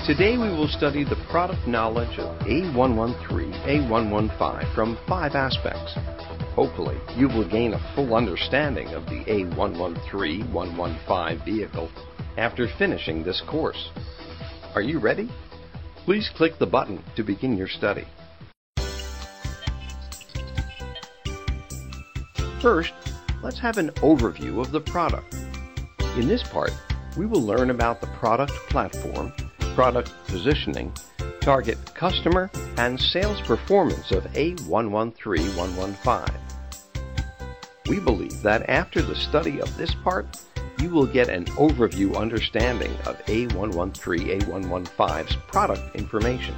Today we will study the product knowledge of A113, A115 from 5 aspects. Hopefully, you will gain a full understanding of the A113, 115 vehicle after finishing this course. Are you ready? Please click the button to begin your study. First, let's have an overview of the product. In this part, we will learn about the product platform, product positioning, target customer, and sales performance of A113, 115. We believe that after the study of this part, you will get an overview understanding of A113, A115's product information.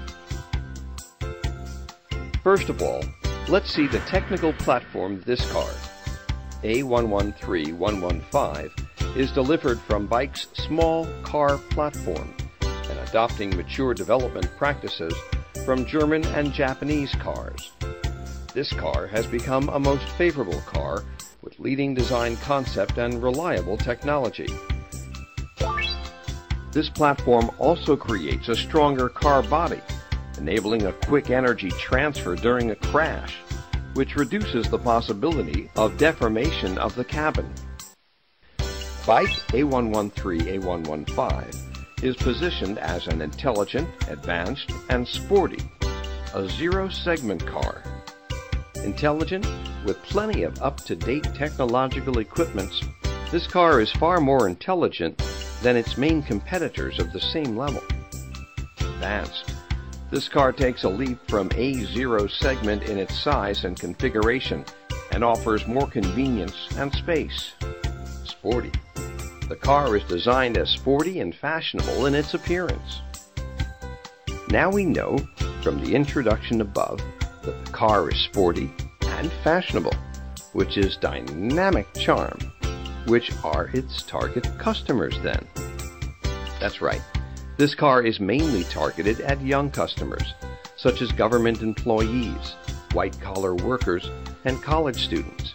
First of all, let's see the technical platform of this car. A113, 115 is delivered from BAIC's small car platform and adopting mature development practices from German and Japanese cars. This car has become a most favorable car with leading design concept and reliable technology. This platform also creates a stronger car body, enabling a quick energy transfer during a crash, which reduces the possibility of deformation of the cabin. BAIC A113, A115 is positioned as an intelligent, advanced, and sporty, a zero-segment car. Intelligent, with plenty of up-to-date technological equipments, this car is far more intelligent than its main competitors of the same level. Advanced, this car takes a leap from A0 segment in its size and configuration and offers more convenience and space. Sporty, the car is designed as sporty and fashionable in its appearance. Now we know from the introduction above that the car is sporty and fashionable, which is dynamic charm. Which are its target customers then? That's right, this car is mainly targeted at young customers, such as government employees, white-collar workers, and college students.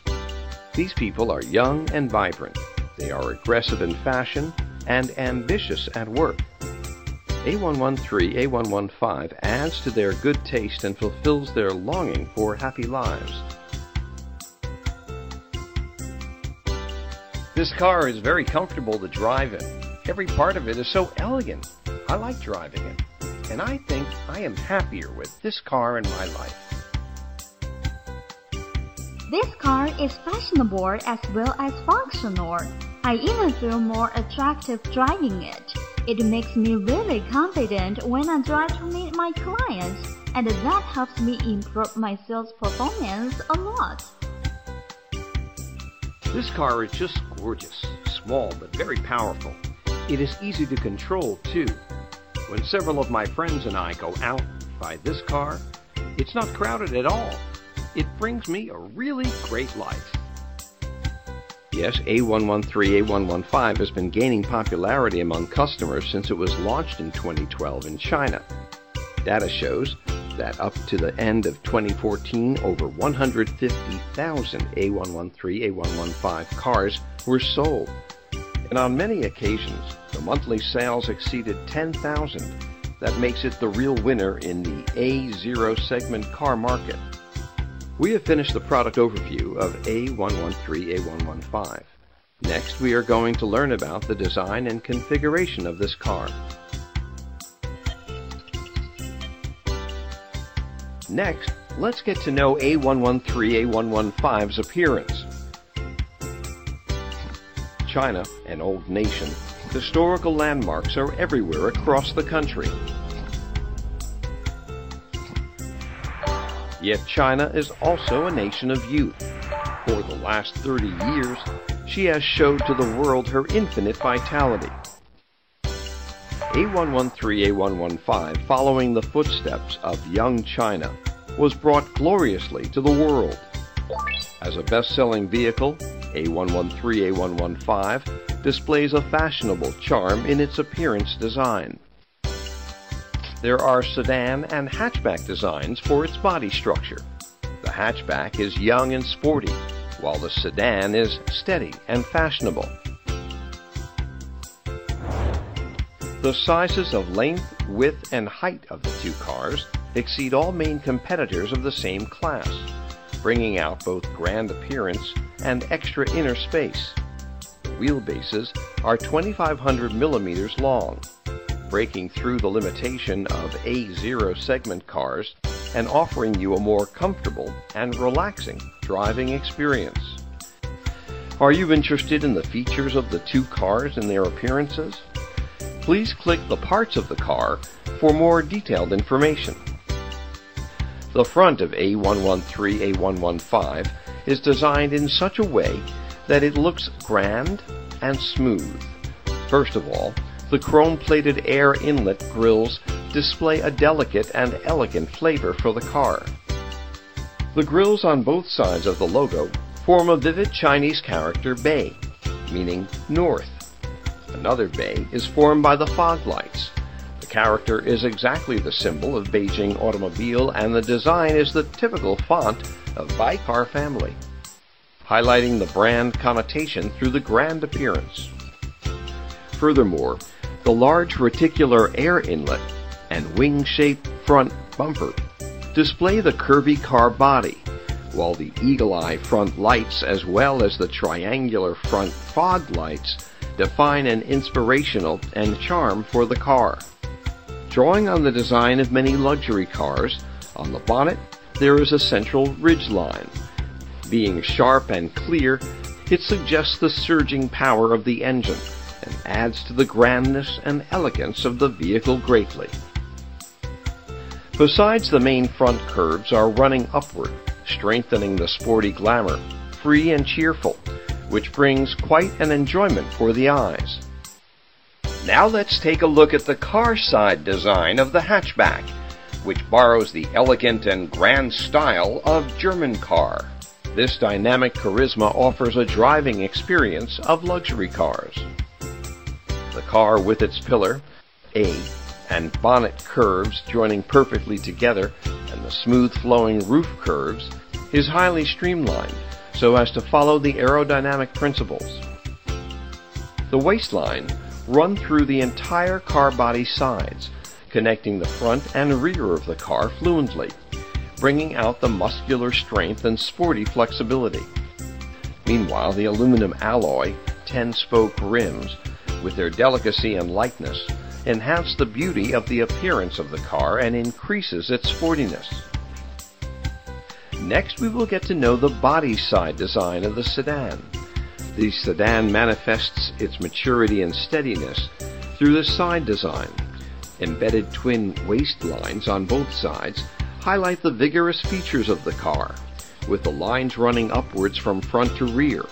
These people are young and vibrant. They are aggressive in fashion and ambitious at work. A113, A115 adds to their good taste and fulfills their longing for happy lives. This car is very comfortable to drive in. Every part of it is so elegant. I like driving it, and I think I am happier with this car in my life. This car is fashionable as well as functional. I even feel more attractive driving it. It makes me really confident when I drive to meet my clients, and that helps me improve my sales performance a lot. This car is just gorgeous, small but very powerful. It is easy to control too. When several of my friends and I go out by this car, it's not crowded at all. It brings me a really great life. Yes, A113, A115 has been gaining popularity among customers since it was launched in 2012 in China. Data shows that up to the end of 2014, over 150,000 A113, A115 cars were sold. And on many occasions, the monthly sales exceeded 10,000. That makes it the real winner in the A0 segment car market. We have finished the product overview of A113, A115. Next, we are going to learn about the design and configuration of this car. Next, let's get to know A113, A115's appearance. China, an old nation, historical landmarks are everywhere across the country. Yet China is also a nation of youth. For the last 30 years, she has showed to the world her infinite vitality. A113, A115, following the footsteps of young China, was brought gloriously to the world. As a best-selling vehicle, A113, A115 displays a fashionable charm in its appearance design. There are sedan and hatchback designs for its body structure. The hatchback is young and sporty, while the sedan is steady and fashionable. The sizes of length, width, and height of the two cars exceed all main competitors of the same class, bringing out both grand appearance and extra inner space. The wheelbases are 2,500 millimeters long, breaking through the limitation of A0 segment cars and offering you a more comfortable and relaxing driving experience. Are you interested in the features of the two cars and their appearances? Please click the parts of the car for more detailed information. The front of A113 A115 is designed in such a way that it looks grand and smooth. First of all, the chrome-plated air inlet grills display a delicate and elegant flavor for the car. The grills on both sides of the logo form a vivid Chinese character Bei, meaning north. Another Bei is formed by the fog lights. The character is exactly the symbol of Beijing Automobile, and the design is the typical font of Baikar family, highlighting the brand connotation through the grand appearance. Furthermore, the large reticular air inlet and wing-shaped front bumper display the curvy car body, while the eagle-eye front lights as well as the triangular front fog lights define an inspirational and charm for the car. Drawing on the design of many luxury cars, on the bonnet there is a central ridge line. Being sharp and clear, it suggests the surging power of the engine and adds to the grandness and elegance of the vehicle greatly. Besides, the main front curves are running upward, strengthening the sporty glamour, free and cheerful, which brings quite an enjoyment for the eyes. Now let's take a look at the car side design of the hatchback, which borrows the elegant and grand style of German car. This dynamic charisma offers a driving experience of luxury cars. The car with its pillar, A, and bonnet curves joining perfectly together, and the smooth flowing roof curves, is highly streamlined so as to follow the aerodynamic principles. The waistline run through the entire car body sides, connecting the front and rear of the car fluently, bringing out the muscular strength and sporty flexibility. Meanwhile, the aluminum alloy 10-spoke rims, with their delicacy and lightness, enhance the beauty of the appearance of the car and increases its sportiness. Next, we will get to know the body side design of the sedan. The sedan manifests its maturity and steadiness through the side design. Embedded twin waistlines on both sides highlight the vigorous features of the car, with the lines running upwards from front to rear.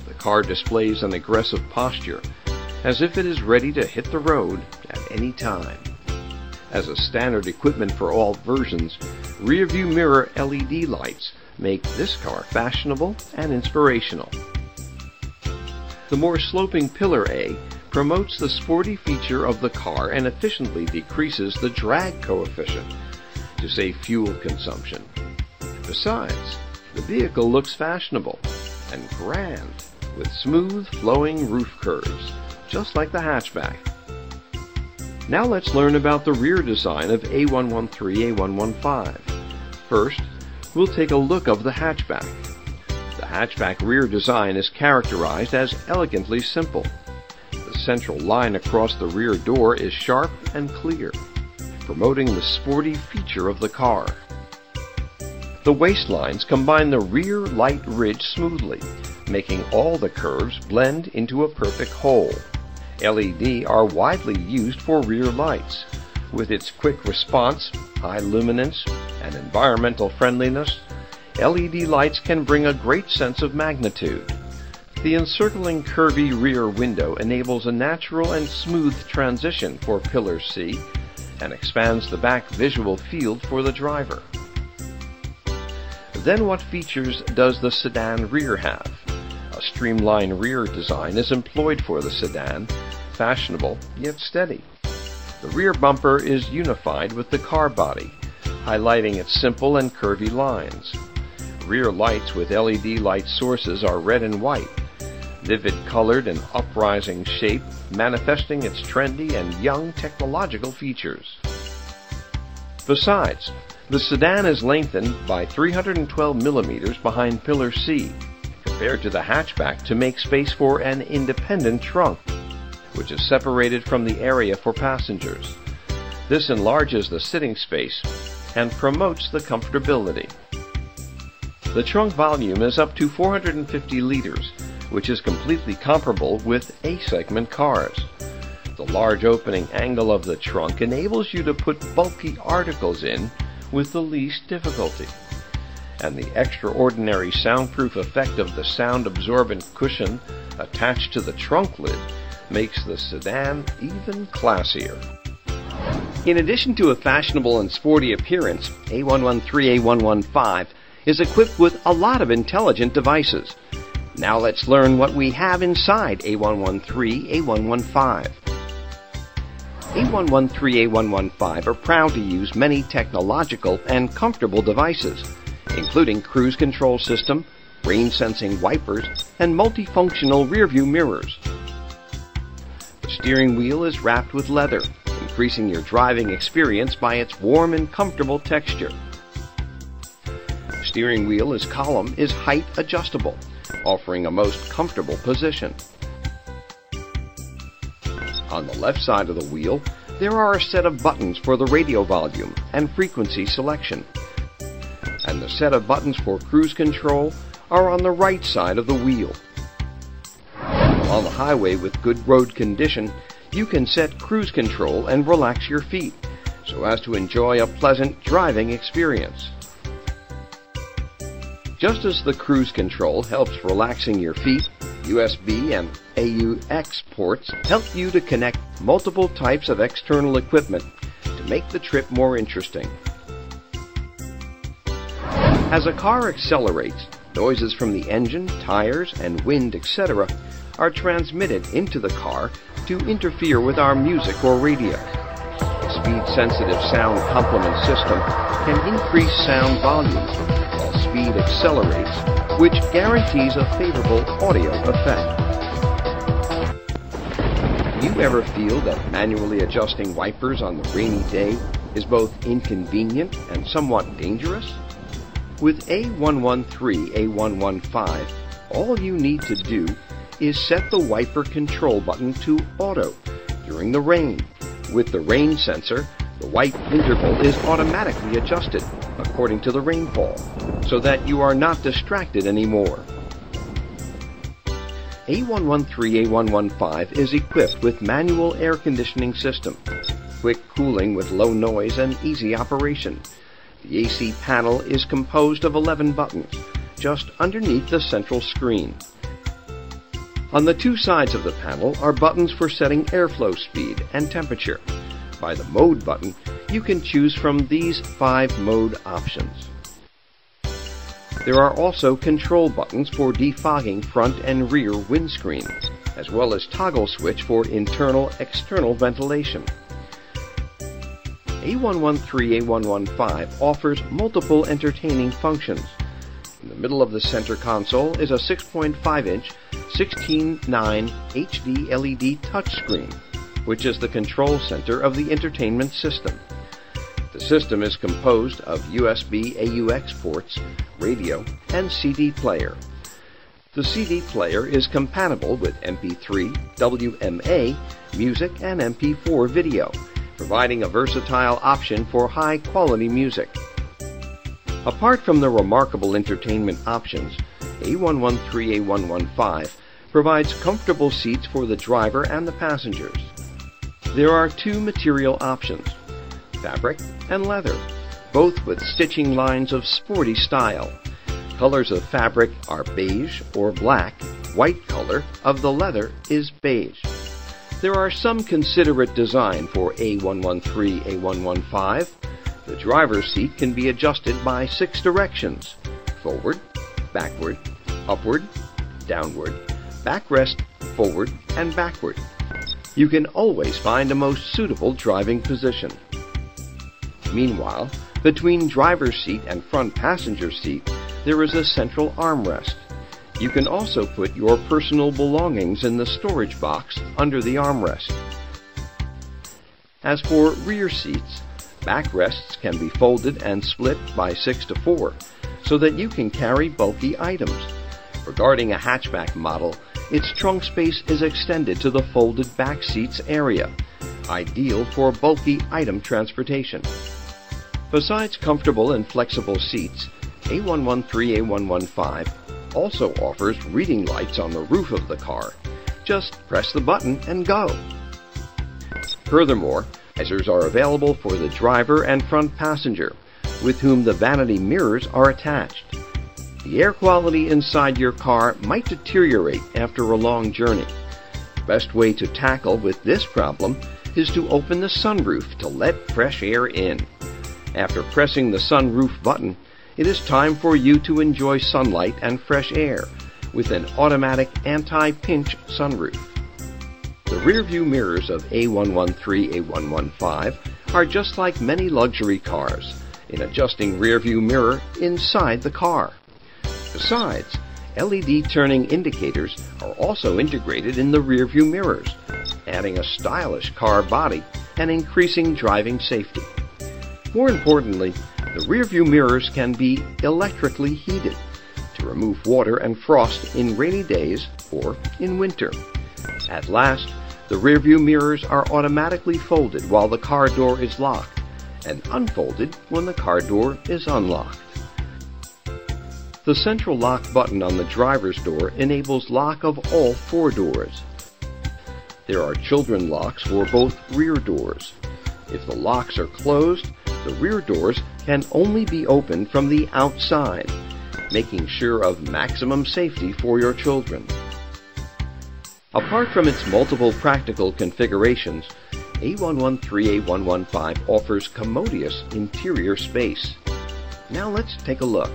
The car displays an aggressive posture, as if it is ready to hit the road at any time. As a standard equipment for all versions, rear-view mirror LED lights make this car fashionable and inspirational. The more sloping pillar A promotes the sporty feature of the car and efficiently decreases the drag coefficient to save fuel consumption. Besides, the vehicle looks fashionable and grand with smooth flowing roof curves, just like the hatchback. Now let's learn about the rear design of A113 A115. First, we'll take a look of the hatchback. The hatchback rear design is characterized as elegantly simple. The central line across the rear door is sharp and clear, promoting the sporty feature of the car. The waistlines combine the rear light ridge smoothly, making all the curves blend into a perfect whole. LED are widely used for rear lights. With its quick response, high luminance, and environmental friendliness, LED lights can bring a great sense of magnitude. The encircling curvy rear window enables a natural and smooth transition for Pillar C and expands the back visual field for the driver. Then what features does the sedan rear have? A streamlined rear design is employed for the sedan, fashionable yet steady. The rear bumper is unified with the car body, highlighting its simple and curvy lines. Rear lights with LED light sources are red and white. vivid colored and uprising shape, manifesting its trendy and young technological features. Besides, the sedan is lengthened by 312 millimeters behind pillar C, compared to the hatchback, to make space for an independent trunk, which is separated from the area for passengers. This enlarges the sitting space and promotes the comfortability. The trunk volume is up to 450 liters, which is completely comparable with A-segment cars. The large opening angle of the trunk enables you to put bulky articles in with the least difficulty. And the extraordinary soundproof effect of the sound-absorbent cushion attached to the trunk lid makes the sedan even classier. In addition to a fashionable and sporty appearance, A113-A115 is equipped with a lot of intelligent devices. Now let's learn what we have inside A113-A115. A113-A115 are proud to use many technological and comfortable devices, including cruise control system, rain-sensing wipers, and multifunctional rearview mirrors. The steering wheel is wrapped with leather, increasing your driving experience by its warm and comfortable texture. The steering wheel column is height adjustable, offering a most comfortable position. On the left side of the wheel, there are a set of buttons for the radio volume and frequency selection. And the set of buttons for cruise control are on the right side of the wheel. On the highway with good road condition, you can set cruise control and relax your feet so as to enjoy a pleasant driving experience. Just as the cruise control helps relaxing your feet, USB and AUX ports help you to connect multiple types of external equipment to make the trip more interesting. As a car accelerates, noises from the engine, tires, and wind, etc. are transmitted into the car to interfere with our music or radio. The speed-sensitive sound complement system can increase sound volume while speed accelerates, which guarantees a favorable audio effect. Do you ever feel that manually adjusting wipers on the rainy day is both inconvenient and somewhat dangerous? With A113-A115, all you need to do is set the wiper control button to auto during the rain. With the rain sensor, the wipe interval is automatically adjusted according to the rainfall, so that you are not distracted anymore. A113-A115 is equipped with manual air conditioning system, quick cooling with low noise and easy operation. The AC panel is composed of 11 buttons, just underneath the central screen. On the two sides of the panel are buttons for setting airflow speed and temperature. By the Mode button, you can choose from these 5 mode options. There are also control buttons for defogging front and rear windscreen, as well as toggle switch for internal-external ventilation. A113-A115 offers multiple entertaining functions. In the middle of the center console is a 6.5-inch 16:9 HD LED touchscreen, which is the control center of the entertainment system. The system is composed of USB AUX ports, radio, and CD player. The CD player is compatible with MP3, WMA, music, and MP4 video, providing a versatile option for high-quality music. Apart from the remarkable entertainment options, A113-A115 provides comfortable seats for the driver and the passengers. There are 2 material options, fabric and leather, both with stitching lines of sporty style. Colors of fabric are beige or black. White color of the leather is beige. There are some considerate design for A113-A115. The driver's seat can be adjusted by 6 directions: forward, backward, upward, downward, backrest, forward, and backward. You can always find a most suitable driving position. Meanwhile, between driver's seat and front passenger seat, there is a central armrest. You can also put your personal belongings in the storage box under the armrest. As for rear seats, backrests can be folded and split by 6 to 4 so that you can carry bulky items. Regarding a hatchback model, its trunk space is extended to the folded back seats area, ideal for bulky item transportation. Besides comfortable and flexible seats, A113A115 also offers reading lights on the roof of the car. Just press the button and go. Furthermore, visors are available for the driver and front passenger, with whom the vanity mirrors are attached. The air quality inside your car might deteriorate after a long journey. The best way to tackle with this problem is to open the sunroof to let fresh air in. After pressing the sunroof button, it is time for you to enjoy sunlight and fresh air with an automatic anti-pinch sunroof. The rear-view mirrors of A113A115 are just like many luxury cars, an adjusting rear-view mirror inside the car. Besides, LED turning indicators are also integrated in the rear-view mirrors, adding a stylish car body and increasing driving safety. More importantly, the rear-view mirrors can be electrically heated to remove water and frost in rainy days or in winter. At last, the rear-view mirrors are automatically folded while the car door is locked and unfolded when the car door is unlocked. The central lock button on the driver's door enables lock of all 4 doors. There are children locks for both rear doors. If the locks are closed, the rear doors can only be opened from the outside, making sure of maximum safety for your children. Apart from its multiple practical configurations, A113A115 offers commodious interior space. Now let's take a look.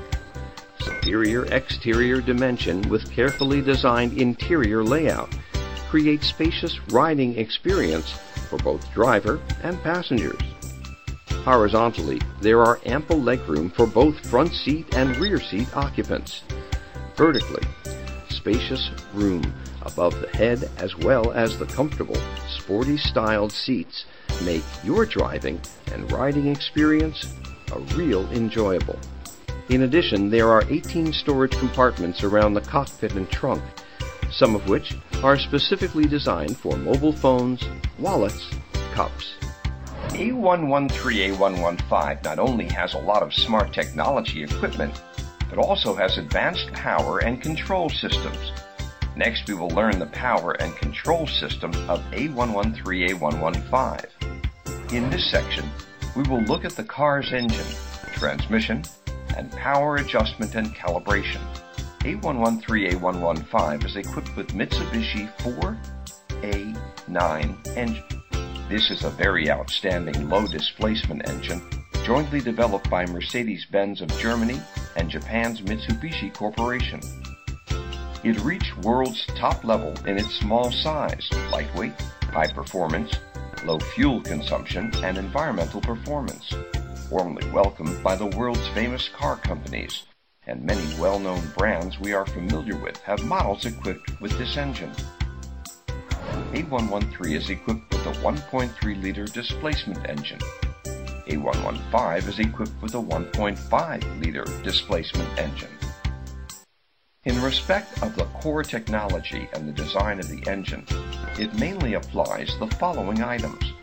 Superior exterior dimension with carefully designed interior layout creates spacious riding experience for both driver and passengers. Horizontally, there are ample legroom for both front seat and rear seat occupants. Vertically, spacious room above the head as well as the comfortable, sporty styled seats make your driving and riding experience a real enjoyable. In addition, there are 18 storage compartments around the cockpit and trunk, some of which are specifically designed for mobile phones, wallets, cups. A113A115 not only has a lot of smart technology equipment, but also has advanced power and control systems. Next, we will learn the power and control system of A113A115. In this section, we will look at the car's engine, transmission, and power adjustment and calibration. A113A115 is equipped with Mitsubishi 4A9 engine. This is a very outstanding low-displacement engine, jointly developed by Mercedes-Benz of Germany and Japan's Mitsubishi Corporation. It reached world's top level in its small size, lightweight, high performance, low fuel consumption, and environmental performance. Warmly welcomed by the world's famous car companies, and many well-known brands we are familiar with have models equipped with this engine. A113 is equipped with a 1.3-liter displacement engine. A115 is equipped with a 1.5-liter displacement engine. In respect of the core technology and the design of the engine, it mainly applies the following items: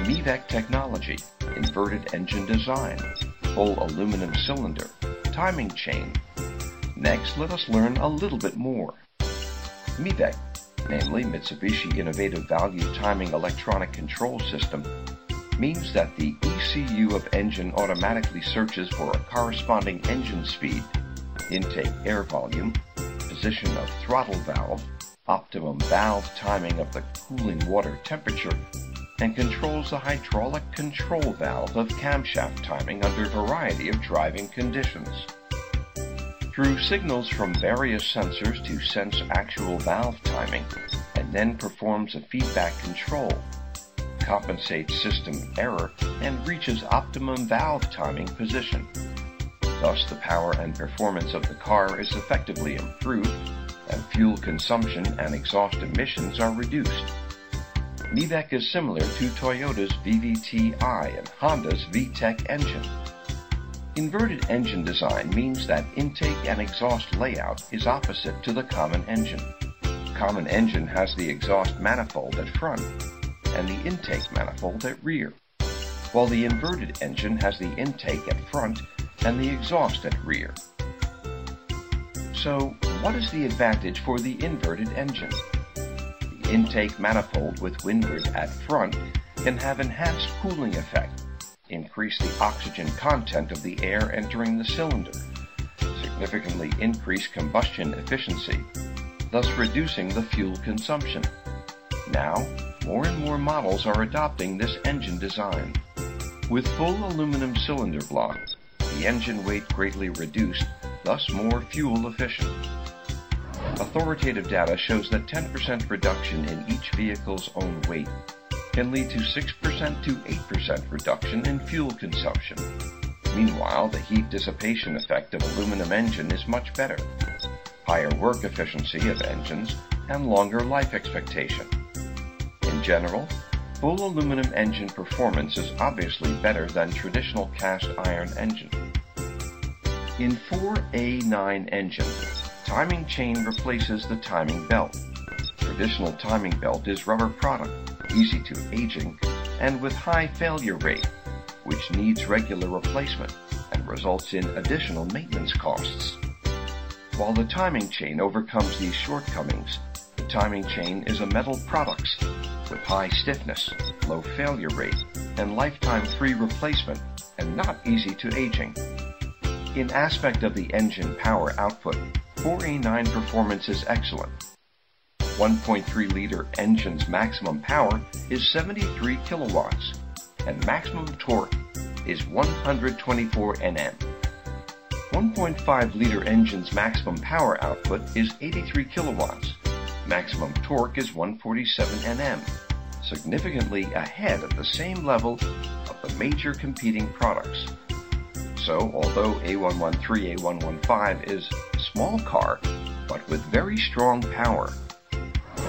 MEVEC technology, inverted engine design, full aluminum cylinder, timing chain. Next, let us learn a little bit more. MEVEC, namely Mitsubishi Innovative Value Timing Electronic Control System, means that the ECU of engine automatically searches for a corresponding engine speed, intake air volume, position of throttle valve, optimum valve timing of the cooling water temperature, and controls the hydraulic control valve of camshaft timing under a variety of driving conditions. Through signals from various sensors to sense actual valve timing, and then performs a feedback control, compensates system error, and reaches optimum valve timing position. Thus, the power and performance of the car is effectively improved, and fuel consumption and exhaust emissions are reduced. Mivec is similar to Toyota's VVT-i and Honda's VTEC engine. Inverted engine design means that intake and exhaust layout is opposite to the common engine. Common engine has the exhaust manifold at front and the intake manifold at rear, while the inverted engine has the intake at front and the exhaust at rear. So, what is the advantage for the inverted engine? The intake manifold with windward at front can have enhanced cooling effect, increase the oxygen content of the air entering the cylinder, significantly increase combustion efficiency, thus reducing the fuel consumption. Now, more and more models are adopting this engine design. With full aluminum cylinder block, the engine weight greatly reduced, thus more fuel efficient. Authoritative data shows that 10% reduction in each vehicle's own weight can lead to 6% to 8% reduction in fuel consumption. Meanwhile, the heat dissipation effect of aluminum engine is much better, higher work efficiency of engines, and longer life expectation. In general, full aluminum engine performance is obviously better than traditional cast iron engine. In 4A9 engine, timing chain replaces the timing belt. Traditional timing belt is rubber product, easy to aging, and with high failure rate, which needs regular replacement and results in additional maintenance costs. While the timing chain overcomes these shortcomings, the timing chain is a metal product with high stiffness, low failure rate, and lifetime free replacement, and not easy to aging. In aspect of the engine power output, 4A9 performance is excellent. 1.3-liter engine's maximum power is 73 kilowatts, and maximum torque is 124 Nm. 1.5-liter engine's maximum power output is 83 kilowatts. Maximum torque is 147 Nm, significantly ahead of the same level of the major competing products. So, although A113, A115 is a small car, but with very strong power.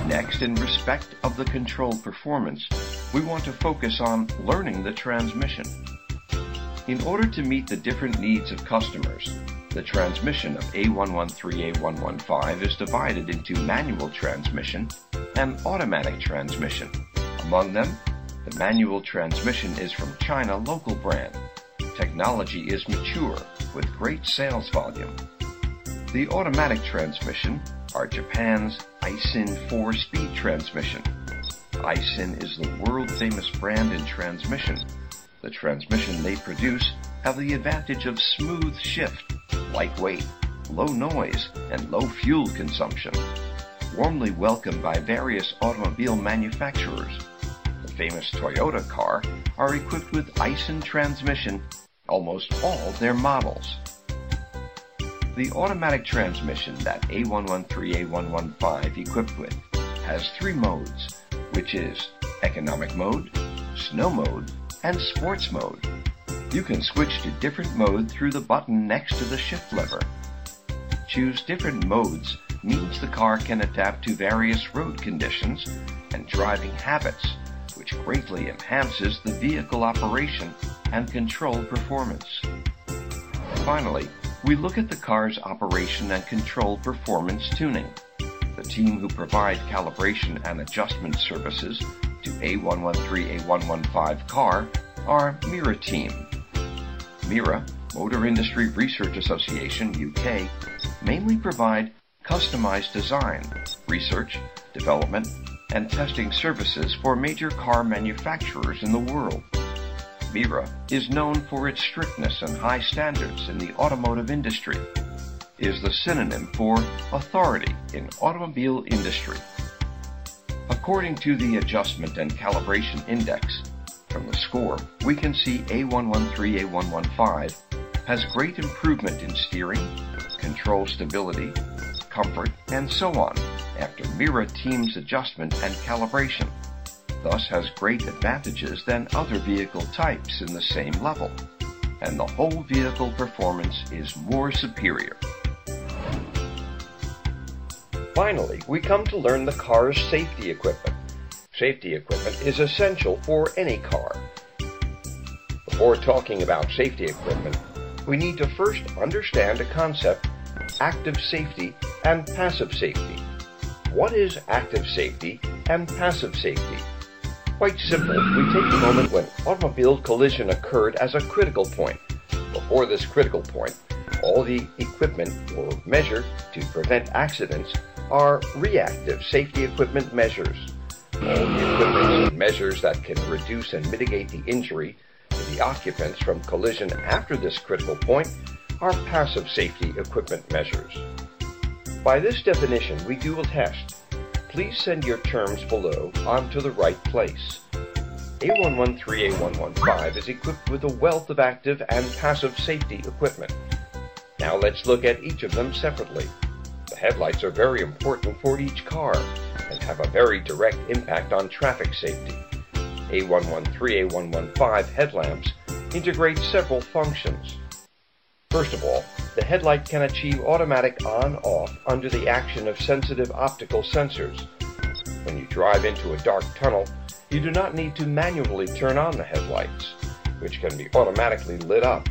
Next, in respect of the control performance, we want to focus on learning the transmission. In order to meet the different needs of customers, the transmission of A113, A115 is divided into manual transmission and automatic transmission. Among them, the manual transmission is from China local brand. Technology is mature with great sales volume. The automatic transmission are Japan's Aisin 4-speed transmission. Aisin is the world-famous brand in transmission. The transmission they produce have the advantage of smooth shift, lightweight, low noise, and low fuel consumption. Warmly welcomed by various automobile manufacturers, the famous Toyota car are equipped with Aisin transmission almost all their models. The automatic transmission that A113, A115 equipped with has 3 modes, which is economic mode, snow mode, and sports mode. You can switch to different mode through the button next to the shift lever. Choose different modes means the car can adapt to various road conditions and driving habits, which greatly enhances the vehicle operation and control performance. Finally, we look at the car's operation and control performance tuning. The team who provide calibration and adjustment services to A113, A115 car are Mira Team. Mira, Motor Industry Research Association, UK, mainly provide customized design, research, development, and testing services for major car manufacturers in the world. Mira is known for its strictness and high standards in the automotive industry, is the synonym for authority in automobile industry. According to the Adjustment and Calibration Index, from the score, we can see A113, A115 has great improvement in steering, control stability, comfort, and so on after Mira Team's adjustment and calibration, thus has great advantages than other vehicle types in the same level. and the whole vehicle performance is more superior. Finally, we come to learn the car's safety equipment. Safety equipment is essential for any car. Before talking about safety equipment, we need to first understand a concept, active safety and passive safety. What is active safety and passive safety? Quite simple. We take the moment when automobile collision occurred as a critical point. Before this critical point, all the equipment or measure to prevent accidents are reactive safety equipment measures. All the equipment and measures that can reduce and mitigate the injury to the occupants from collision after this critical point are passive safety equipment measures. By this definition, we do a test. Please send your terms below onto the right place. A113A115 is equipped with a wealth of active and passive safety equipment. Now let's look at each of them separately. The headlights are very important for each car and have a very direct impact on traffic safety. A113A115 headlamps integrate several functions. First of all, the headlight can achieve automatic on-off under the action of sensitive optical sensors. When you drive into a dark tunnel, you do not need to manually turn on the headlights, which can be automatically lit up,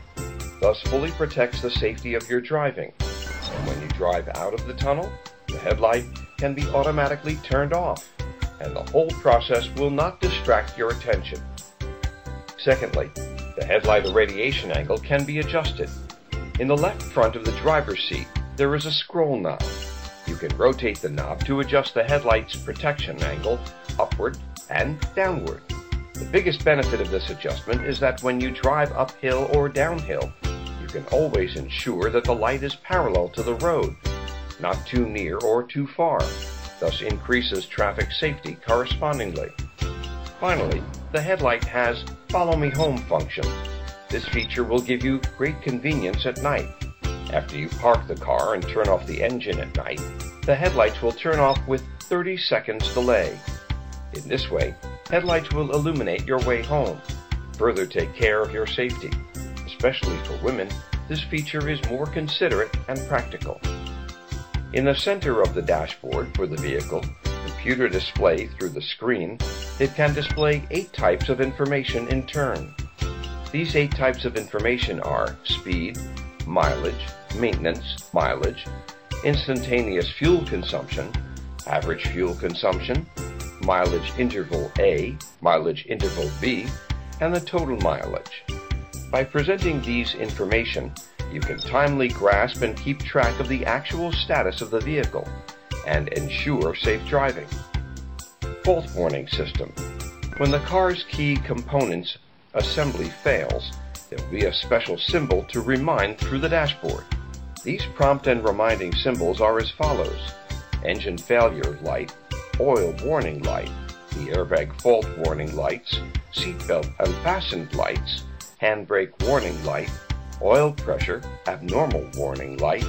thus fully protects the safety of your driving. And when you drive out of the tunnel, the headlight can be automatically turned off, and the whole process will not distract your attention. Secondly, the headlight irradiation angle can be adjusted. In the left front of the driver's seat, there is a scroll knob. You can rotate the knob to adjust the headlight's protection angle upward and downward. The biggest benefit of this adjustment is that when you drive uphill or downhill, you can always ensure that the light is parallel to the road, not too near or too far, thus increases traffic safety correspondingly. Finally, the headlight has Follow Me Home function. This feature will give you great convenience at night. After you park the car and turn off the engine at night, the headlights will turn off with 30 seconds delay. In this way, headlights will illuminate your way home. Further take care of your safety. Especially for women, this feature is more considerate and practical. In the center of the dashboard for the vehicle, computer display through the screen, it can display 8 types of information in turn. These 8 types of information are speed, mileage, maintenance, mileage, instantaneous fuel consumption, average fuel consumption, mileage interval A, mileage interval B, and the total mileage. By presenting these information, you can timely grasp and keep track of the actual status of the vehicle and ensure safe driving. Fault warning system. When the car's key components assembly fails, there will be a special symbol to remind through the dashboard. These prompt and reminding symbols are as follows: engine failure light, oil warning light, the airbag fault warning lights, seatbelt unfastened lights, handbrake warning light, oil pressure abnormal warning light,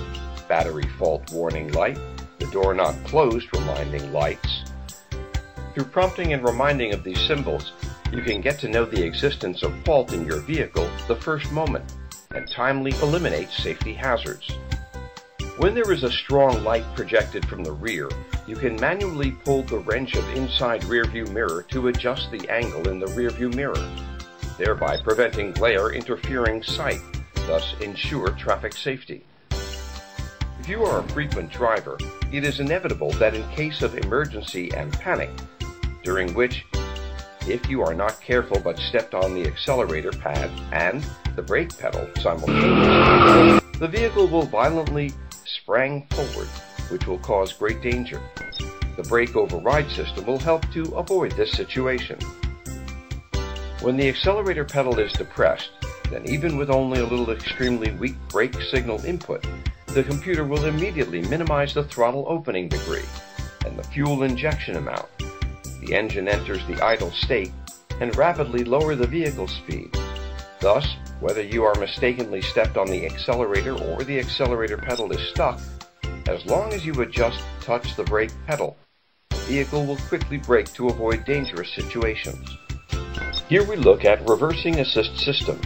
battery fault warning light, the door not closed reminding lights. Through prompting and reminding of these symbols, you can get to know the existence of fault in your vehicle the first moment and timely eliminate safety hazards. When there is a strong light projected from the rear, you can manually pull the wrench of inside rearview mirror to adjust the angle in the rearview mirror, thereby preventing glare interfering sight, thus ensure traffic safety. If you are a frequent driver, it is inevitable that in case of emergency and panic, during which, if you are not careful but stepped on the accelerator pad and the brake pedal simultaneously, the vehicle will violently sprang forward, which will cause great danger. The brake override system will help to avoid this situation. When the accelerator pedal is depressed, then even with only a little extremely weak brake signal input, the computer will immediately minimize the throttle opening degree and the fuel injection amount. The engine enters the idle state and rapidly lower the vehicle speed. Thus, whether you are mistakenly stepped on the accelerator or the accelerator pedal is stuck, as long as you adjust touch the brake pedal, the vehicle will quickly brake to avoid dangerous situations. Here we look at reversing assist system.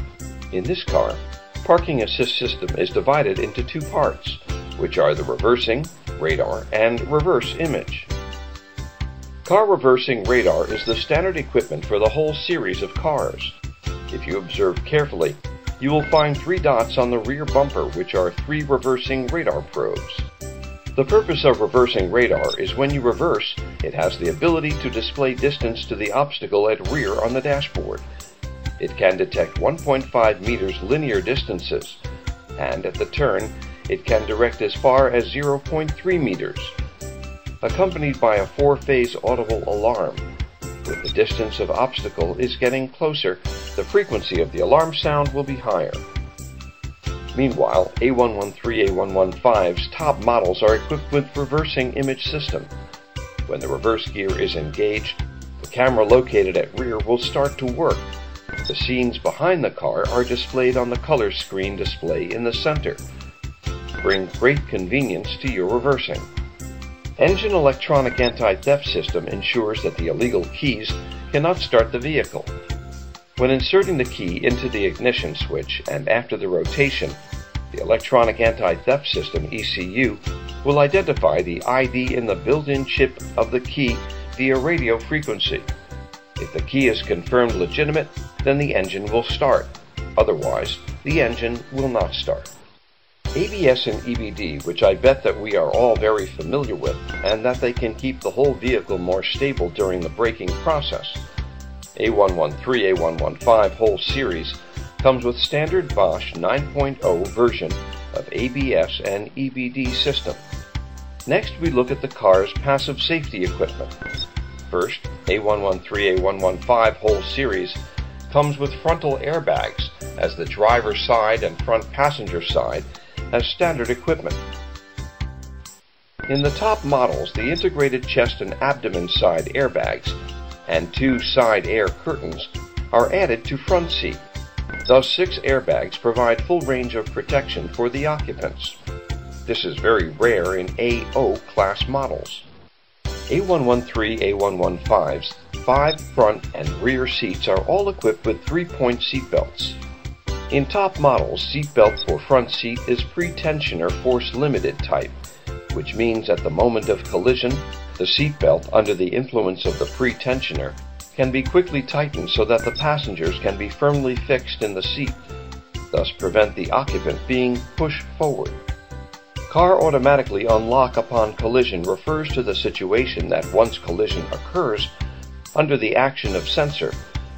In this car, parking assist system is divided into two parts, which are the reversing radar and reverse image. Car reversing radar is the standard equipment for the whole series of cars. If you observe carefully, you will find 3 dots on the rear bumper, which are 3 reversing radar probes. The purpose of reversing radar is when you reverse, it has the ability to display distance to the obstacle at rear on the dashboard. It can detect 1.5 meters linear distances, and at the turn, it can direct as far as 0.3 meters. Accompanied by a 4-phase audible alarm. When the distance of obstacle is getting closer, the frequency of the alarm sound will be higher. Meanwhile, A113, A115's top models are equipped with reversing image system. When the reverse gear is engaged, the camera located at rear will start to work. The scenes behind the car are displayed on the color screen display in the center. Bring great convenience to your reversing. Engine electronic anti-theft system ensures that the illegal keys cannot start the vehicle. When inserting the key into the ignition switch and after the rotation, the electronic anti-theft system ECU will identify the ID in the built-in chip of the key via radio frequency. If the key is confirmed legitimate, then the engine will start. Otherwise, the engine will not start. ABS and EBD, which I bet that we are all very familiar with, and that they can keep the whole vehicle more stable during the braking process. A113, A115 whole series comes with standard Bosch 9.0 version of ABS and EBD system. Next, we look at the car's passive safety equipment. First, A113, A115 whole series comes with frontal airbags, as the driver's side and front passenger side as standard equipment. In the top models, the integrated chest and abdomen side airbags and 2 side air curtains are added to front seat. Thus, 6 airbags provide full range of protection for the occupants. This is very rare in AO class models. A113, A115's 5 front and rear seats are all equipped with 3-point seat belts. In top models, seat belt for front seat is pre-tensioner force limited type, which means at the moment of collision, the seat belt under the influence of the pre-tensioner can be quickly tightened so that the passengers can be firmly fixed in the seat, thus prevent the occupant being pushed forward. Car automatically unlock upon collision refers to the situation that once collision occurs, under the action of sensor,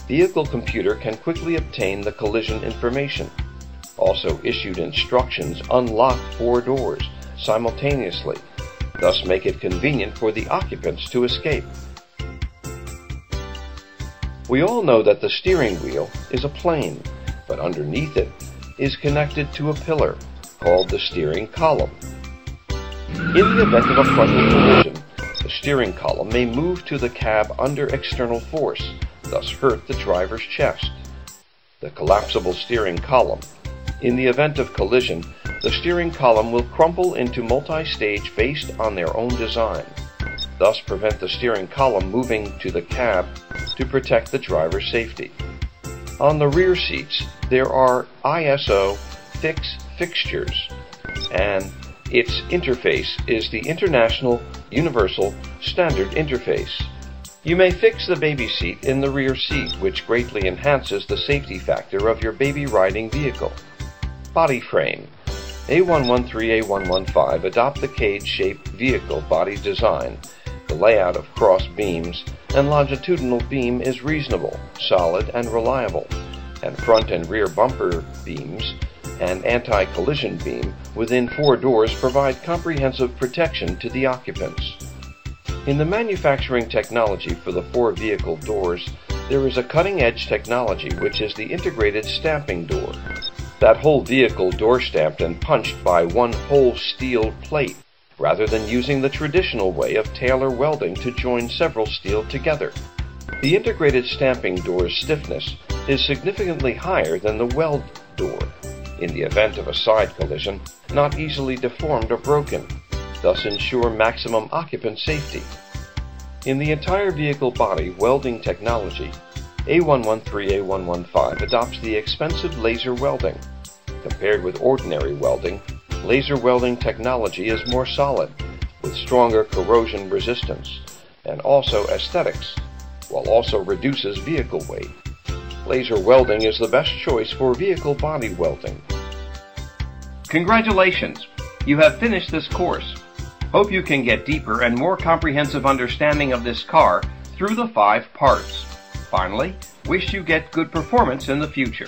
vehicle computer can quickly obtain the collision information. Also issued instructions unlock 4 doors simultaneously, thus make it convenient for the occupants to escape. We all know that the steering wheel is a plane, but underneath it is connected to a pillar called the steering column. In the event of a frontal collision, the steering column may move to the cab under external force, thus hurt the driver's chest. The collapsible steering column. In the event of collision, the steering column will crumple into multi-stage based on their own design, thus prevent the steering column moving to the cab to protect the driver's safety. On the rear seats, there are ISO fixtures, and its interface is the International Universal Standard Interface. You may fix the baby seat in the rear seat, which greatly enhances the safety factor of your baby riding vehicle. Body frame. A113, A115 adopt the cage-shaped vehicle body design. The layout of cross beams and longitudinal beam is reasonable, solid, and reliable, and front and rear bumper beams and anti-collision beam within 4 doors provide comprehensive protection to the occupants. In the manufacturing technology for the 4 vehicle doors, there is a cutting-edge technology which is the integrated stamping door. That whole vehicle door stamped and punched by one whole steel plate, rather than using the traditional way of Taylor welding to join several steel together. The integrated stamping door's stiffness is significantly higher than the weld door. In the event of a side collision, not easily deformed or broken, thus ensure maximum occupant safety. In the entire vehicle body welding technology, A113A115 adopts the expensive laser welding. Compared with ordinary welding, laser welding technology is more solid, with stronger corrosion resistance, and also aesthetics, while also reduces vehicle weight. Laser welding is the best choice for vehicle body welding. Congratulations! You have finished this course. Hope you can get deeper and more comprehensive understanding of this car through the 5 parts. Finally, wish you get good performance in the future.